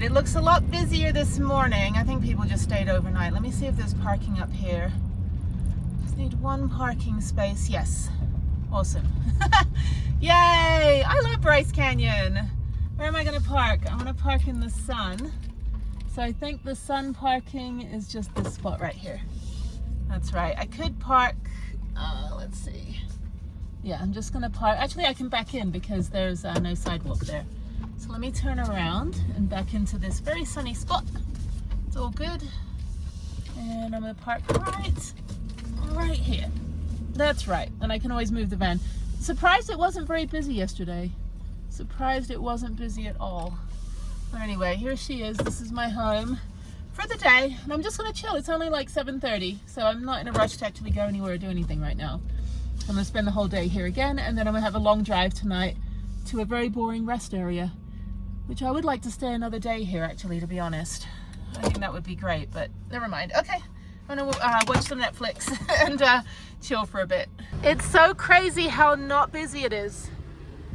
it looks a lot busier this morning. I think people just stayed overnight. Let me see if there's parking up here. Just need one parking space. Yes. Awesome. Yay! I love Bryce Canyon. Where am I going to park? I want to park in the sun. So I think the sun parking is just this spot right here. That's right. I could park, let's see. Yeah, I'm just going to park. Actually, I can back in because there's no sidewalk there. So let me turn around and back into this very sunny spot. It's all good. And I'm going to park right here. That's right. And I can always move the van. Surprised it wasn't very busy yesterday. Surprised it wasn't busy at all. But anyway, here she is. This is my home for the day. And I'm just going to chill. It's only like 7:30. So I'm not in a rush to actually go anywhere or do anything right now. I'm going to spend the whole day here again. And then I'm going to have a long drive tonight to a very boring rest area. Which I would like to stay another day here, actually, to be honest. I think that would be great, but never mind. Okay, I'm gonna watch some Netflix and chill for a bit. It's so crazy how not busy it is.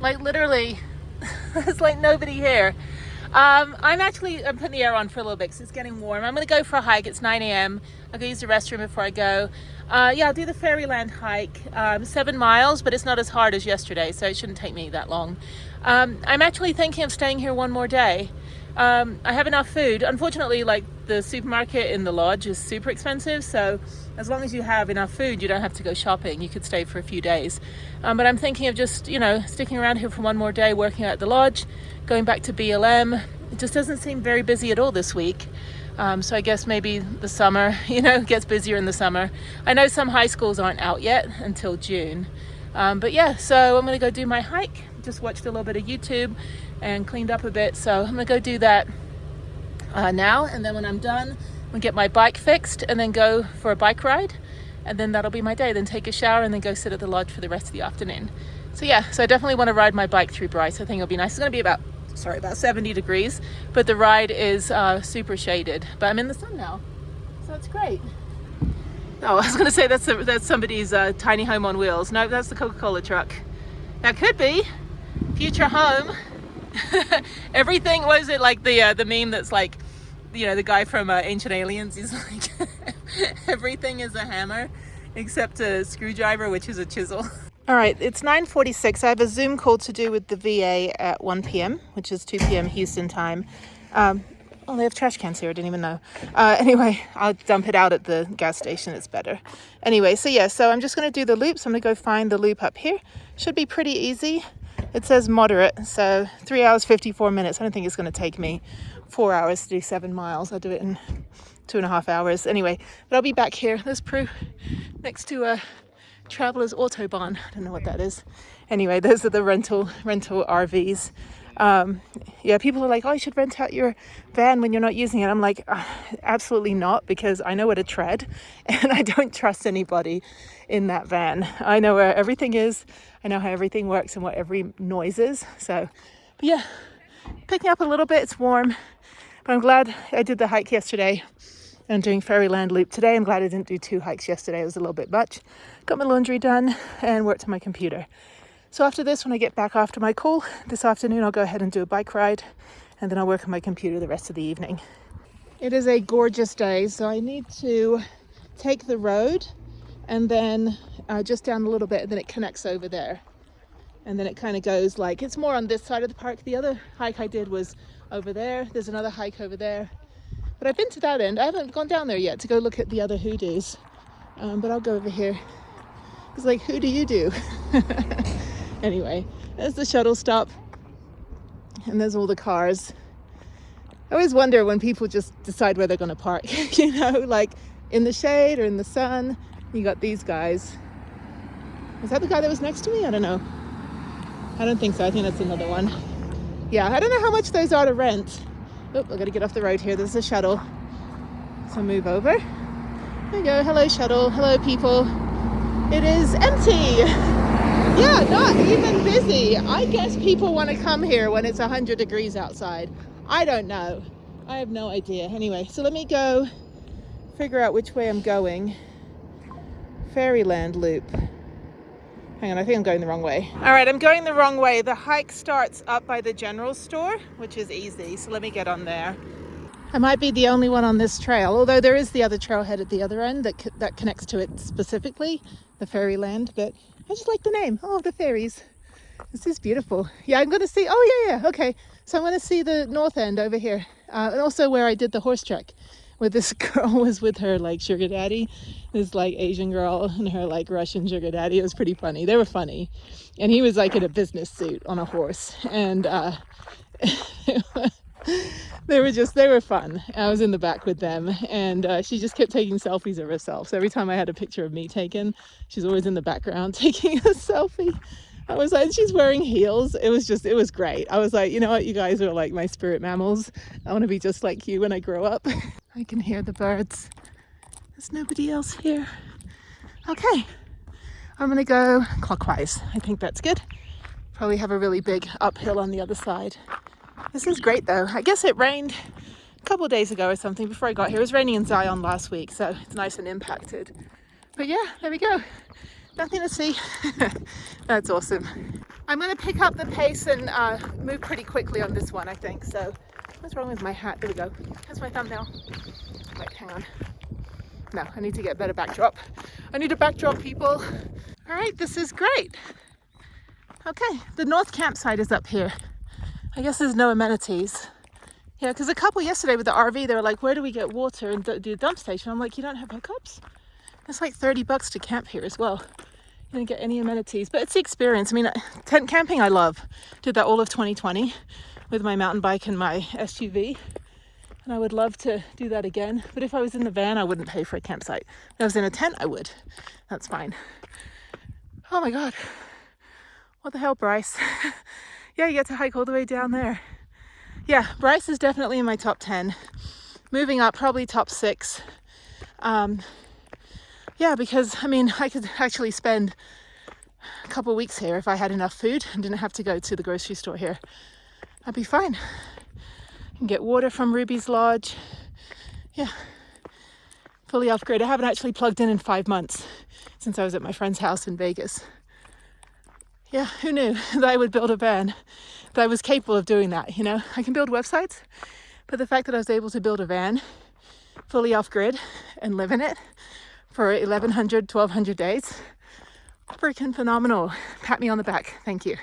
Like literally, there's like nobody here. I'm putting the air on for a little bit because it's getting warm. I'm gonna go for a hike. It's 9 a.m. I'll go use the restroom before I go. Yeah, I'll do the Fairyland hike. 7 miles, but it's not as hard as yesterday, so it shouldn't take me that long. I'm actually thinking of staying here one more day. I have enough food. Unfortunately, like the supermarket in the lodge is super expensive, so as long as you have enough food, you don't have to go shopping. You could stay for a few days. But I'm thinking of just, sticking around here for one more day, working out at the lodge, going back to BLM. It just doesn't seem very busy at all this week. So I guess maybe the summer, gets busier in the summer. I know some high schools aren't out yet until June. But yeah, so I'm going to go do my hike. Just watched a little bit of YouTube and cleaned up a bit. So I'm going to go do that now. And then when I'm done, I'm going to get my bike fixed and then go for a bike ride. And then that'll be my day. Then take a shower and then go sit at the lodge for the rest of the afternoon. So yeah, so I definitely want to ride my bike through BRYCE. I think it'll be nice. It's going to be about 70 degrees, but the ride is super shaded. But I'm in the sun now, so it's great. Oh, I was going to say that's somebody's tiny home on wheels. No, that's the Coca-Cola truck. That could be future home. Everything, what is it, like the meme that's like, the guy from Ancient Aliens, he's like, everything is a hammer except a screwdriver, which is a chisel. All right, it's 9:46. I have a Zoom call to do with the VA at 1 p.m., which is 2 p.m. Houston time. Oh, they have trash cans here. I didn't even know. Anyway, I'll dump it out at the gas station. It's better. Anyway, so I'm just going to do the loop. So I'm going to go find the loop up here. Should be pretty easy. It says moderate, so 3 hours, 54 minutes. I don't think it's going to take me 4 hours to do 7 miles. I'll do it in 2.5 hours. Anyway, but I'll be back here. There's Prue next to a Traveler's Autobahn. I don't know what that is. Anyway, those are the rental RVs. Yeah, people are like, oh, you should rent out your van when you're not using it. I'm like, absolutely not, because I know where to tread and I don't trust anybody in that van. I know where everything is. I know how everything works and what every noise is. So, but yeah, picking up a little bit. It's warm, but I'm glad I did the hike yesterday. I'm doing Fairyland loop today. I'm glad I didn't do 2 hikes yesterday. It was a little bit much. Got my laundry done and worked on my computer. So after this, when I get back after my call this afternoon, I'll go ahead and do a bike ride, and then I'll work on my computer the rest of the evening. It is a gorgeous day, so I need to take the road and then just down a little bit, and then it connects over there. And then it kind of goes like, it's more on this side of the park. The other hike I did was over there. There's another hike over there. But I've been to that end. I haven't gone down there yet to go look at the other hoodoos. But I'll go over here. It's like, who do you do? Anyway, there's the shuttle stop. And there's all the cars. I always wonder when people just decide where they're going to park. Like in the shade or in the sun. You got these guys. Is that the guy that was next to me? I don't know. I don't think so. I think that's another one. Yeah, I don't know how much those are to rent. Oh, I got to get off the road here. There's a shuttle. So move over. There you go. Hello, shuttle. Hello, people. It is empty. Yeah, not even busy. I guess people want to come here when it's 100 degrees outside. I don't know. I have no idea. Anyway, so let me go figure out which way I'm going. Fairyland loop. Hang on, I think I'm going the wrong way. All right, I'm going the wrong way. The hike starts up by the general store, which is easy. So let me get on there. I might be the only one on this trail, although there is the other trailhead at the other end that connects to it specifically, the Fairyland. But I just like the name. Oh, the fairies. This is beautiful. Yeah, I'm going to see. Oh, yeah. Okay. So I'm going to see the north end over here. And also where I did the horse trek, where this girl was with her like sugar daddy, this like Asian girl and her like Russian sugar daddy. It was pretty funny. They were funny. And he was like in a business suit on a horse. And they were fun. I was in the back with them, and she just kept taking selfies of herself. So every time I had a picture of me taken, she's always in the background taking a selfie. I was like, she's wearing heels. It was great. I was like, you know what, you guys are like my spirit mammals. I want to be just like you when I grow up. I can hear the birds. There's nobody else here. Okay, I'm gonna go clockwise. I think that's good. Probably have a really big uphill on the other side. This is great though. I guess it rained a couple of days ago or something before I got here. It was raining in Zion last week, so it's nice and impacted. But yeah, there we go. Nothing to see. That's awesome. I'm going to pick up the pace and move pretty quickly on this one, I think. So what's wrong with my hat? There we go. That's my thumbnail. Wait, hang on. No, I need to get a better backdrop. I need a backdrop, people. All right, this is great. Okay, the north campsite is up here. I guess there's no amenities. Yeah, because a couple yesterday with the RV, they were like, where do we get water and do a dump station? I'm like, you don't have hookups? It's like $30 to camp here as well. You don't get any amenities, but it's the experience. I mean, tent camping I love. Did that all of 2020 with my mountain bike and my SUV. And I would love to do that again. But if I was in the van, I wouldn't pay for a campsite. If I was in a tent, I would. That's fine. Oh my God. What the hell, Bryce? Yeah, you get to hike all the way down there. Yeah, BRYCE is definitely in my top 10. Moving up, probably top 6. Yeah, because I mean, I could actually spend a couple of weeks here if I had enough food and didn't have to go to the grocery store here. I'd be fine. I can get water from Ruby's Lodge. Yeah, fully off grid. I haven't actually plugged in 5 months since I was at my friend's house in Vegas. Yeah, who knew that I would build a van, that I was capable of doing that, you know? I can build websites, but the fact that I was able to build a van fully off grid and live in it for 1,100, 1,200 days, freaking phenomenal. Pat me on the back. Thank you.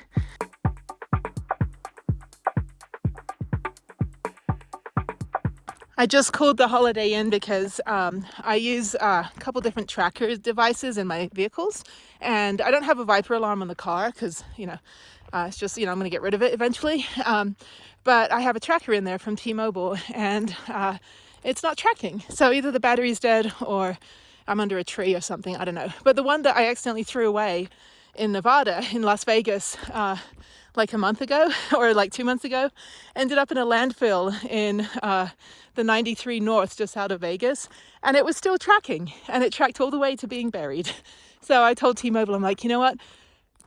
I just called the Holiday Inn because I use a couple different tracker devices in my vehicles, and I don't have a Viper alarm on the car because, you know, it's just, you know, I'm going to get rid of it eventually. But I have a tracker in there from T-Mobile, and it's not tracking. So either the battery's dead or I'm under a tree or something. I don't know. But the one that I accidentally threw away in Nevada, in Las Vegas, like a month ago or like 2 months ago, ended up in a landfill in the 93 North, just out of Vegas, and it was still tracking, and it tracked all the way to being buried. So I told T-Mobile, I'm like, you know what?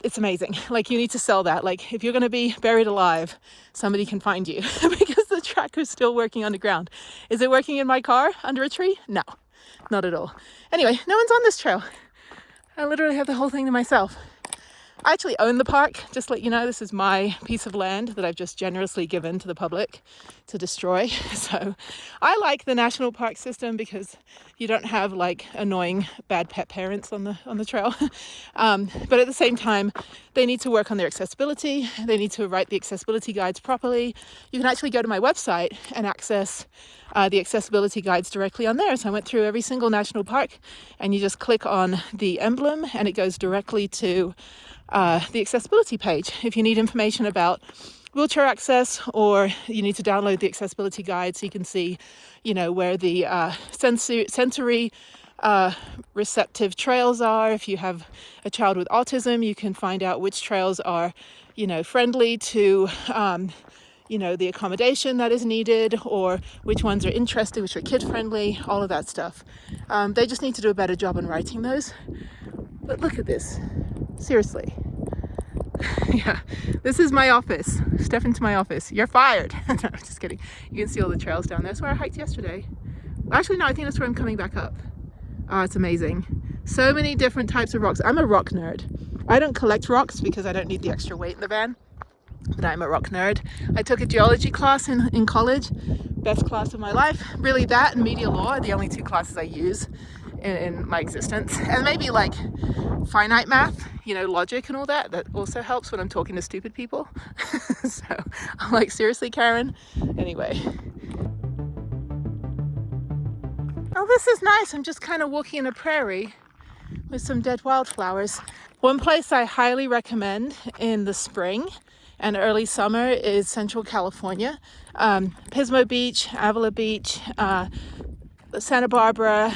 It's amazing. Like, you need to sell that. Like, if you're going to be buried alive, somebody can find you because the tracker's still working underground. Is it working in my car under a tree? No, not at all. Anyway, no one's on this trail. I literally have the whole thing to myself. I actually own the park, just to let you know. This is my piece of land that I've just generously given to the public to destroy. So I like the national park system because you don't have like annoying bad pet parents on the trail. But at the same time, they need to work on their accessibility. They need to write the accessibility guides properly. You can actually go to my website and access the accessibility guides directly on there. So I went through every single national park, and you just click on the emblem and it goes directly to the accessibility page. If you need information about wheelchair access, or you need to download the accessibility guide so you can see, you know, where the sensory receptive trails are. If you have a child with autism, you can find out which trails are, you know, friendly to you know, the accommodation that is needed, or which ones are interesting, which are kid friendly, all of that stuff. They just need to do a better job on writing those. But look at this, seriously. Yeah, this is my office. Step into my office. You're fired. No, just kidding. You can see all the trails down there. That's where I hiked yesterday. Actually, no, I think that's where I'm coming back up. Oh, it's amazing. So many different types of rocks. I'm a rock nerd. I don't collect rocks because I don't need the extra weight in the van, but I'm a rock nerd. I took a geology class in college, best class of my life. Really, that and media law are the only two classes I use in my existence. And maybe like finite math, you know, logic and all that. That also helps when I'm talking to stupid people. So I'm like, seriously, Karen? Anyway. Oh, this is nice. I'm just kind of walking in a prairie with some dead wildflowers. One place I highly recommend in the spring and early summer is Central California. Pismo Beach, Avila Beach, Santa Barbara,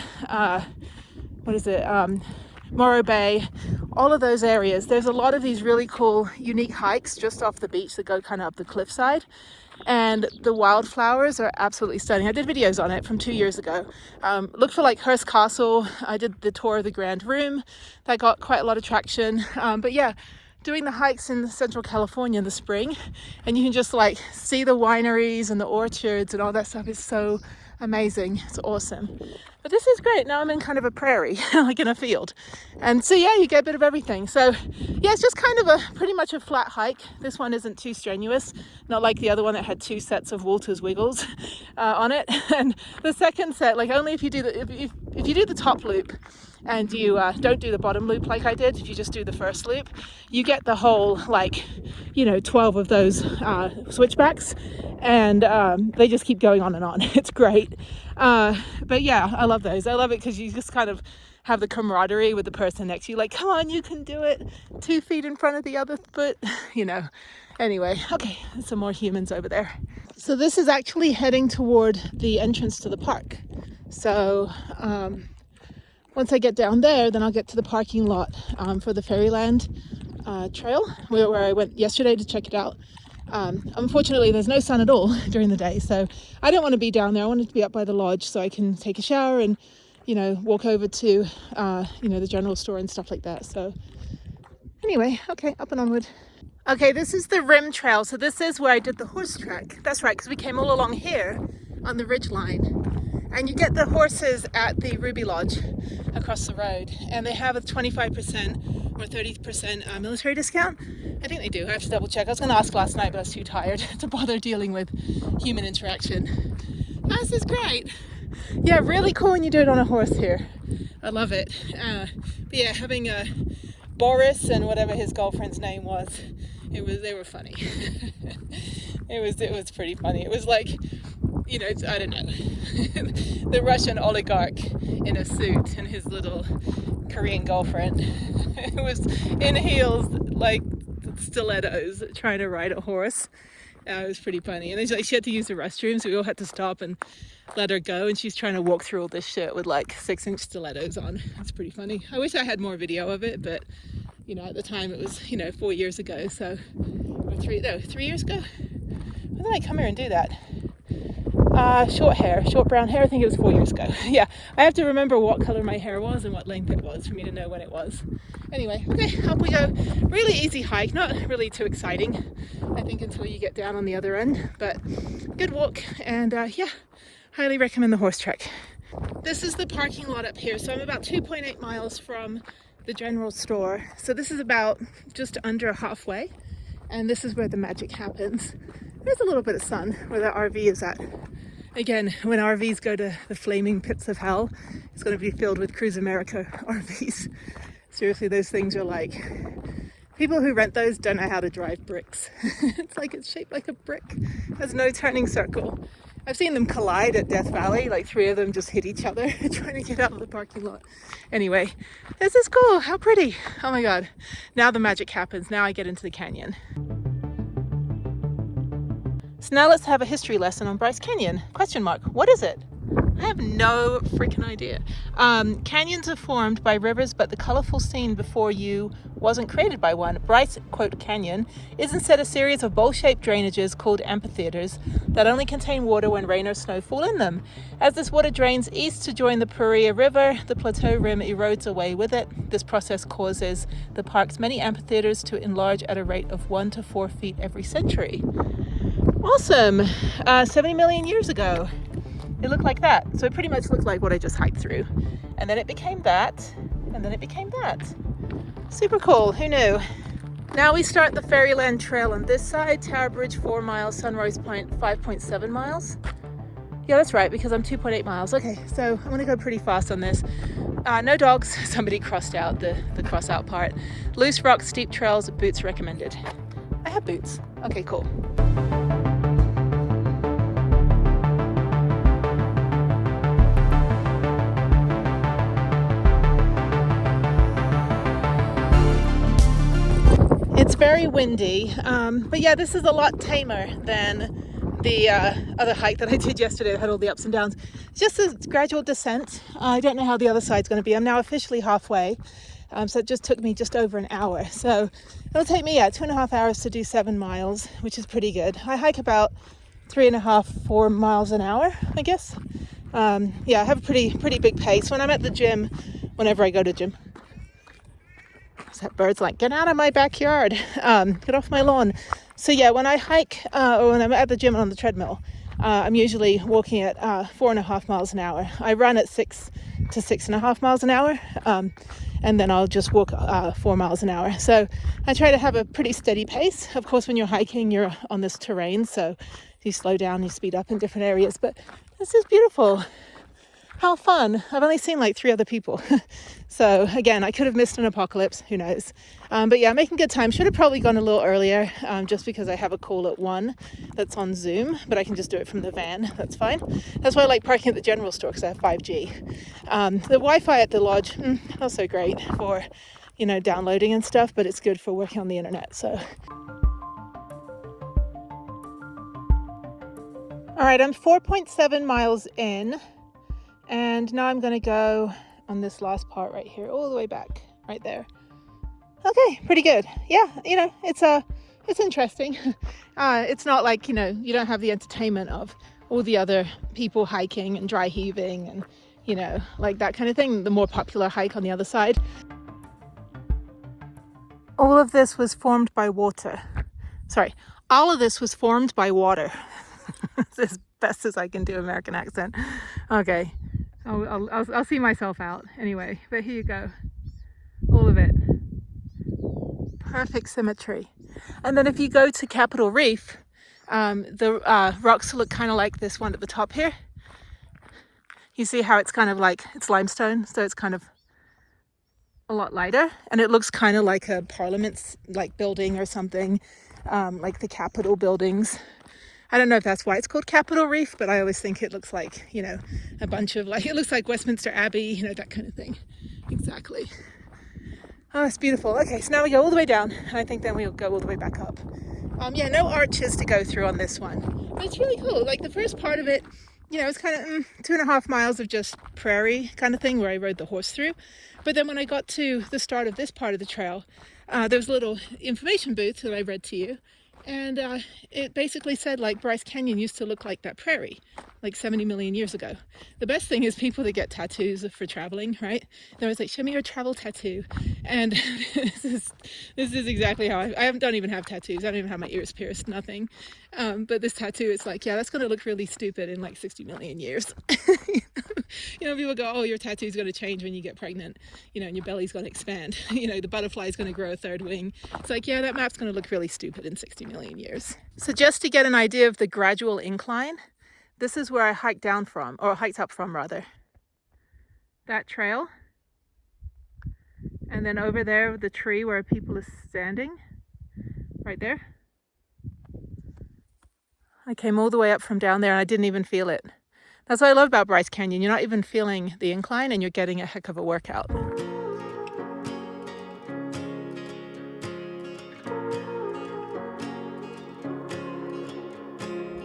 Morro Bay, all of those areas. There's a lot of these really cool, unique hikes just off the beach that go kind of up the cliffside. And the wildflowers are absolutely stunning. I did videos on it from 2 years ago. Look for like Hearst Castle. I did the tour of the Grand Room. That got quite a lot of traction. But yeah, doing the hikes in Central California in the spring, and you can just like see the wineries and the orchards and all that stuff is so amazing. It's awesome. But this is great. Now I'm in kind of a prairie, like in a field. And so yeah, you get a bit of everything. So yeah, it's just kind of pretty much a flat hike. This one isn't too strenuous, not like the other one that had 2 sets of Walter's Wiggles on it. And the second set, like only if you do if you do the top loop and you don't do the bottom loop like I did, if you just do the first loop, you get the whole, like, you know, 12 of those switchbacks, and they just keep going on and on. It's great. But yeah, I love those. I love it because you just kind of have the camaraderie with the person next to you, like, come on, you can do it. 2 feet in front of the other foot, you know. Anyway, okay, some more humans over there. So this is actually heading toward the entrance to the park. So once I get down there, then I'll get to the parking lot for the Fairyland trail, where I went yesterday to check it out. Unfortunately, there's no sun at all during the day, so I don't want to be down there. I wanted to be up by the lodge so I can take a shower and, you know, walk over to, you know, the general store and stuff like that. So anyway, okay, up and onward. Okay, this is the Rim Trail. So this is where I did the horse track. That's right, because we came all along here on the ridge line. And you get the horses at the Ruby Lodge across the road. And they have a 25% or 30% military discount. I think they do. I have to double check. I was going to ask last night, but I was too tired to bother dealing with human interaction. This is great. Yeah, really cool when you do it on a horse here. I love it. But yeah, having Boris and whatever his girlfriend's name was, they were funny. It was pretty funny. It was like, you know, I don't know, the Russian oligarch in a suit and his little Korean girlfriend who was in heels, like stilettos, trying to ride a horse. It was pretty funny. And then she had to use the restroom, so we all had to stop and let her go. And she's trying to walk through all this shit with like 6-inch stilettos on. It's pretty funny. I wish I had more video of it, but you know, at the time it was, you know, 4 years ago. So, or 3 years ago. When did I come here and do that? Short brown hair. I think it was 4 years ago. Yeah, I have to remember what color my hair was and what length it was for me to know when it was. Anyway, okay, up we go. Really easy hike, not really too exciting, I think, until you get down on the other end, but good walk. And yeah, highly recommend the horse trek. This is the parking lot up here. So I'm about 2.8 miles from the general store. So this is about just under halfway, and this is where the magic happens. There's a little bit of sun where the RV is at. Again, when RVs go to the flaming pits of hell, it's going to be filled with Cruise America RVs. Seriously, those things are like, people who rent those don't know how to drive bricks. It's like it's shaped like a brick. There's no turning circle. I've seen them collide at Death Valley, like 3 of them just hit each other trying to get out of the parking lot. Anyway, this is cool. How pretty. Oh my God. Now the magic happens. Now I get into the canyon. So now let's have a history lesson on Bryce Canyon. Question mark. What is it? I have no freaking idea. Canyons are formed by rivers, but the colorful scene before you wasn't created by one. Bryce, quote, canyon is instead a series of bowl-shaped drainages called amphitheaters that only contain water when rain or snow fall in them. As this water drains east to join the Paria River, the plateau rim erodes away with it. This process causes the park's many amphitheaters to enlarge at a rate of 1 to 4 feet every century. Awesome. 70 million years ago. It looked like that. So it pretty much looked like what I just hiked through. And then it became that. and then it became that. Super cool, who knew? Now we start the Fairyland Trail on this side, Tower Bridge 4 miles, Sunrise Point 5.7 miles. Yeah, that's right, because I'm 2.8 miles. Okay, so I'm gonna go pretty fast on this. No dogs, somebody crossed out the cross out part. Loose rocks, steep trails, boots recommended. I have boots. Okay, cool. It's very windy, but yeah, this is a lot tamer than the other hike that I did yesterday that had all the ups and downs. Just a gradual descent. I don't know how the other side's going to be. I'm now officially halfway, so it just took me just over an hour. So it'll take me, 2.5 hours to do 7 miles, which is pretty good. I hike about 3.5, 4 miles an hour, I guess. Yeah, I have a pretty big pace. When I'm at the gym, whenever I go to gym, that bird's like, get out of my backyard, get off my lawn. So yeah, when I hike or when I'm at the gym on the treadmill, I'm usually walking at 4.5 miles an hour. I run at 6 to 6.5 miles an hour, and then I'll just walk 4 miles an hour. So I try to have a pretty steady pace. Of course, when you're hiking, you're on this terrain, so you slow down, you speed up in different areas, but this is beautiful. How fun. I've only seen like 3 other people. So again, I could have missed an apocalypse, who knows. But yeah, making good time. Should have probably gone a little earlier, just because I have a call at 1 that's on Zoom, but I can just do it from the van. That's fine. That's why I like parking at the general store, because I have 5G. The Wi-Fi at the lodge, not so great for, downloading and stuff, but it's good for working on the internet. So. All right, I'm 4.7 miles in. And now I'm going to go on this last part right here, all the way back, right there. Okay, pretty good. Yeah, it's interesting. It's not like, you don't have the entertainment of all the other people hiking and dry heaving and, like that kind of thing, the more popular hike on the other side. All of this was formed by water. Sorry, all of this was formed by water. It's as best as I can do American accent. Okay. I'll see myself out anyway, but here you go, all of it, perfect symmetry. And then if you go to Capitol Reef, the rocks look kind of like this one at the top here. You see how it's kind of like, it's limestone, so it's kind of a lot lighter, and it looks kind of like a parliament's like building or something, like the Capitol buildings. I don't know if that's why it's called Capitol Reef, but I always think it looks like, a bunch of like, it looks like Westminster Abbey, that kind of thing. Exactly. Oh, it's beautiful. Okay, so now we go all the way down, and I think then we'll go all the way back up. Yeah, no arches to go through on this one, but it's really cool. Like the first part of it, it's kind of 2.5 miles of just prairie kind of thing where I rode the horse through. But then when I got to the start of this part of the trail, there was a little information booth that I read to you. And it basically said like Bryce Canyon used to look like that prairie like 70 million years ago. The best thing is people that get tattoos for traveling, right? They're always like, show me your travel tattoo. And this is exactly how I don't even have tattoos. I don't even have my ears pierced, nothing. But this tattoo, it's like, yeah, that's going to look really stupid in like 60 million years. People go, oh, your tattoo's going to change when you get pregnant, and your belly's going to expand. The butterfly's going to grow a 3rd wing. It's like, yeah, that map's going to look really stupid in 60 million years. So just to get an idea of the gradual incline, this is where I hiked up from, rather. That trail. And then over there, the tree where people are standing, right there. I came all the way up from down there and I didn't even feel it. That's what I love about Bryce Canyon. You're not even feeling the incline and you're getting a heck of a workout.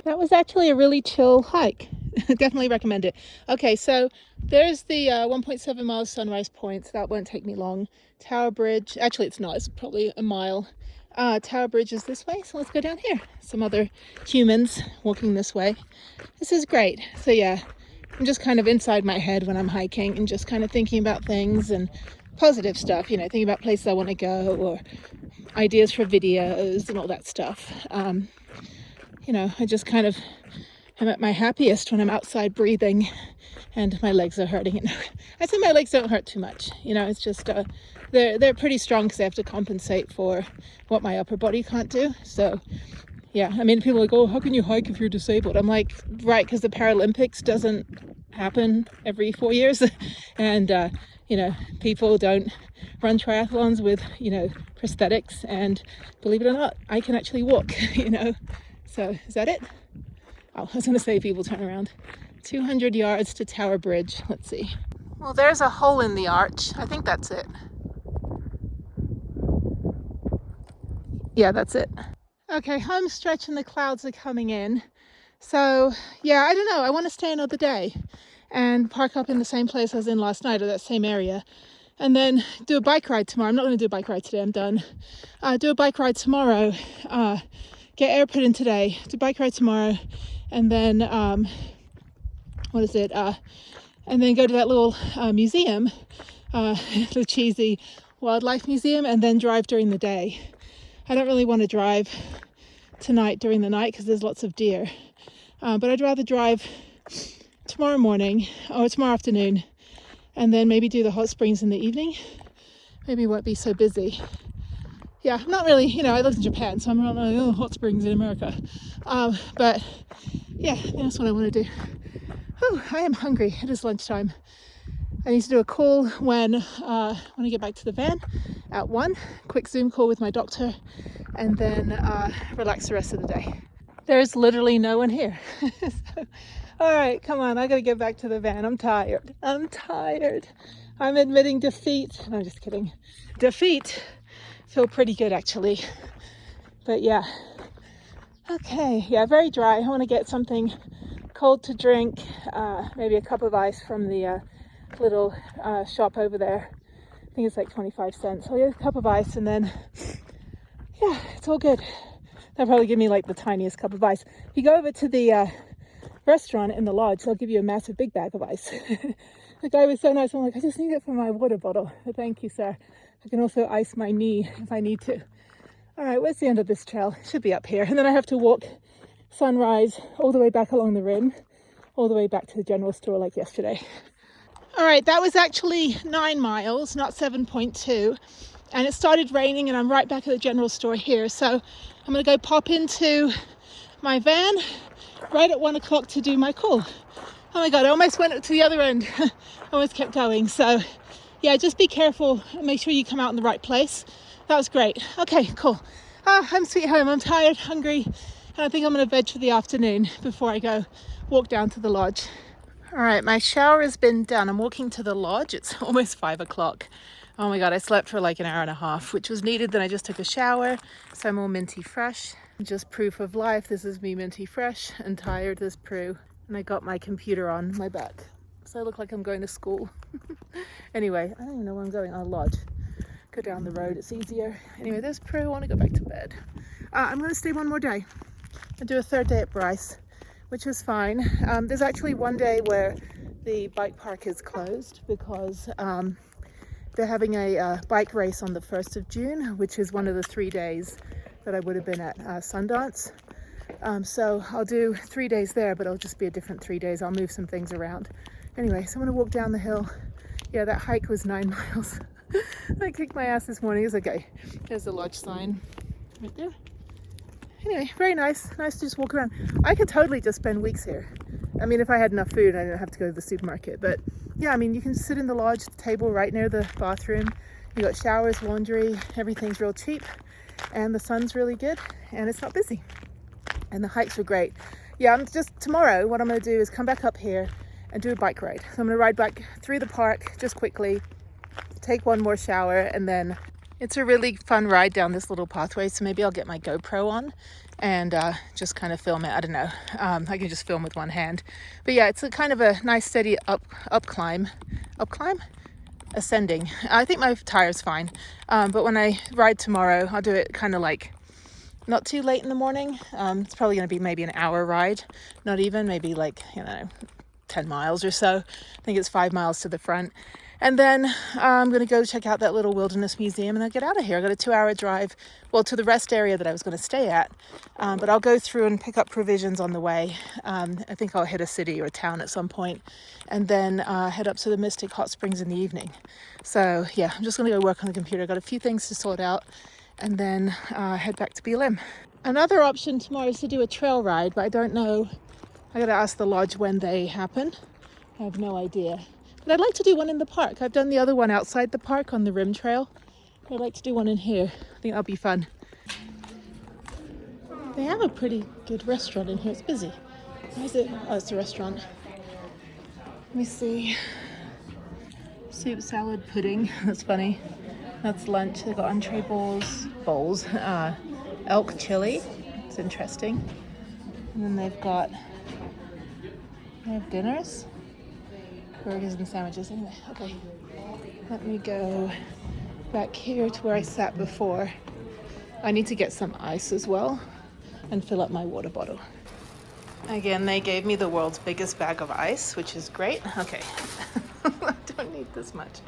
That was actually a really chill hike. Definitely recommend it. Okay, so there's the 1.7 miles Sunrise Point. So that won't take me long. Tower Bridge, actually it's not, it's probably a mile. Tower Bridge is this way, so let's go down here. Some other humans walking this way. This is great. So yeah, I'm just kind of inside my head when I'm hiking and just kind of thinking about things and positive stuff, thinking about places I want to go or ideas for videos and all that stuff. I just kind of am at my happiest when I'm outside breathing and my legs are hurting. I say my legs don't hurt too much, you know, it's just they're pretty strong because they have to compensate for what my upper body can't do. So yeah, I mean, people are like, oh, how can you hike if you're disabled? I'm like, right, because the Paralympics doesn't happen every 4 years. And, you know, people don't run triathlons with, you know, prosthetics. And believe it or not, I can actually walk, you know. So is that it? Oh, I was going to say people turn around. 200 yards to Tower Bridge. Let's see. Well, there's a hole in the arch. I think that's it. Yeah, that's it. Okay, home stretch and the clouds are coming in. So yeah, I don't know, I want to stay another day and park up in the same place I was in last night, or that same area, and then do a bike ride tomorrow. I'm not going to do a bike ride today, I'm done. Do a bike ride tomorrow, get air put in today, do a bike ride tomorrow, and then what is it, and then go to that little museum, the cheesy wildlife museum, and then drive during the day. I don't really want to drive tonight during the night because there's lots of deer, but I'd rather drive tomorrow morning or tomorrow afternoon, and then maybe do the hot springs in the evening. Maybe it won't be so busy. Yeah, not really, you know, I live in Japan, so I'm not like, oh, hot springs in America, but yeah, that's what I want to do. Oh, I am hungry. It is lunchtime. I need to do a call when I get back to the van at 1, quick Zoom call with my doctor, and then relax the rest of the day. There's literally no one here. So, all right, come on, I gotta get back to the van. I'm tired. I'm admitting defeat. No, just kidding. Defeat. Feel pretty good actually. But yeah. Okay, yeah, very dry. I want to get something cold to drink, maybe a cup of ice from the little shop over there. I think it's like 25 cents. I'll get a cup of ice, and then yeah, it's all good. They'll probably give me like the tiniest cup of ice. If you go over to the restaurant in the lodge, they'll give you a massive big bag of ice. The guy was so nice. I'm like, I just need it for my water bottle. But thank you, sir. I can also ice my knee if I need to. All right, where's the end of this trail? It should be up here. And then I have to walk sunrise all the way back along the rim, all the way back to the general store like yesterday. All right, that was actually 9 miles, not 7.2. And it started raining, and I'm right back at the general store here. So I'm going to go pop into my van right at 1 o'clock to do my call. Oh my God, I almost went to the other end. I almost kept going. So yeah, just be careful. Make sure you come out in the right place. That was great. Okay, cool. Home sweet home. I'm tired, hungry, and I think I'm going to veg for the afternoon before I go walk down to the lodge. All right, my shower has been done. I'm walking to the lodge. It's almost 5 o'clock. Oh my God, I slept for like an hour and a half, which was needed. Then I just took a shower, so I'm all minty fresh. Just proof of life. This is me minty fresh and tired as Prue. And I got my computer on my back, so I look like I'm going to school. Anyway, I don't even know where I'm going. I'll lodge. Go down the road, it's easier. Anyway, there's Prue. I want to go back to bed. I'm going to stay one more day and do a third day at BRYCE, which is fine. There's actually one day where the bike park is closed because they're having a bike race on the 1st of June, which is one of the 3 days that I would have been at Sundance. So I'll do 3 days there, but it'll just be a different 3 days. I'll move some things around. Anyway, so I'm gonna walk down the hill. Yeah, that hike was 9 miles. I kicked my ass this morning. It's okay. There's the lodge sign right there. Anyway, very nice. Nice to just walk around. I could totally just spend weeks here. I mean, if I had enough food, I didn't have to go to the supermarket. But yeah, I mean, you can sit in the lodge table right near the bathroom. You got showers, laundry, everything's real cheap. And the sun's really good and it's not busy. And the hikes were great. Yeah, tomorrow, what I'm going to do is come back up here and do a bike ride. So I'm going to ride back through the park just quickly, take one more shower, and then it's a really fun ride down this little pathway. So maybe I'll get my GoPro on and just kind of film it. I don't know. I can just film with one hand. But yeah, it's a kind of a nice steady up climb, ascending. I think my tire's fine. But when I ride tomorrow, I'll do it kind of like not too late in the morning. It's probably going to be maybe an hour ride, not even, maybe like, 10 miles or so. I think it's 5 miles to the front. And then I'm going to go check out that little wilderness museum and then get out of here. I got a 2-hour drive, well, to the rest area that I was going to stay at. But I'll go through and pick up provisions on the way. I think I'll hit a city or a town at some point and then head up to the Mystic Hot Springs in the evening. So yeah, I'm just going to go work on the computer. I got a few things to sort out and then head back to BLM. Another option tomorrow is to do a trail ride, but I don't know. I got to ask the lodge when they happen. I have no idea. But I'd like to do one in the park. I've done the other one outside the park on the rim trail. I'd like to do one in here. I think that'll be fun. They have a pretty good restaurant in here. It's busy. Why is it? Oh, it's a restaurant. Let me see. Soup, salad, pudding. That's funny. That's lunch. They've got entree bowls. Elk chili. It's interesting. And then they have dinners. Burgers and sandwiches. Anyway, okay. Let me go back here to where I sat before. I need to get some ice as well and fill up my water bottle. Again, they gave me the world's biggest bag of ice, which is great. Okay. I don't need this much.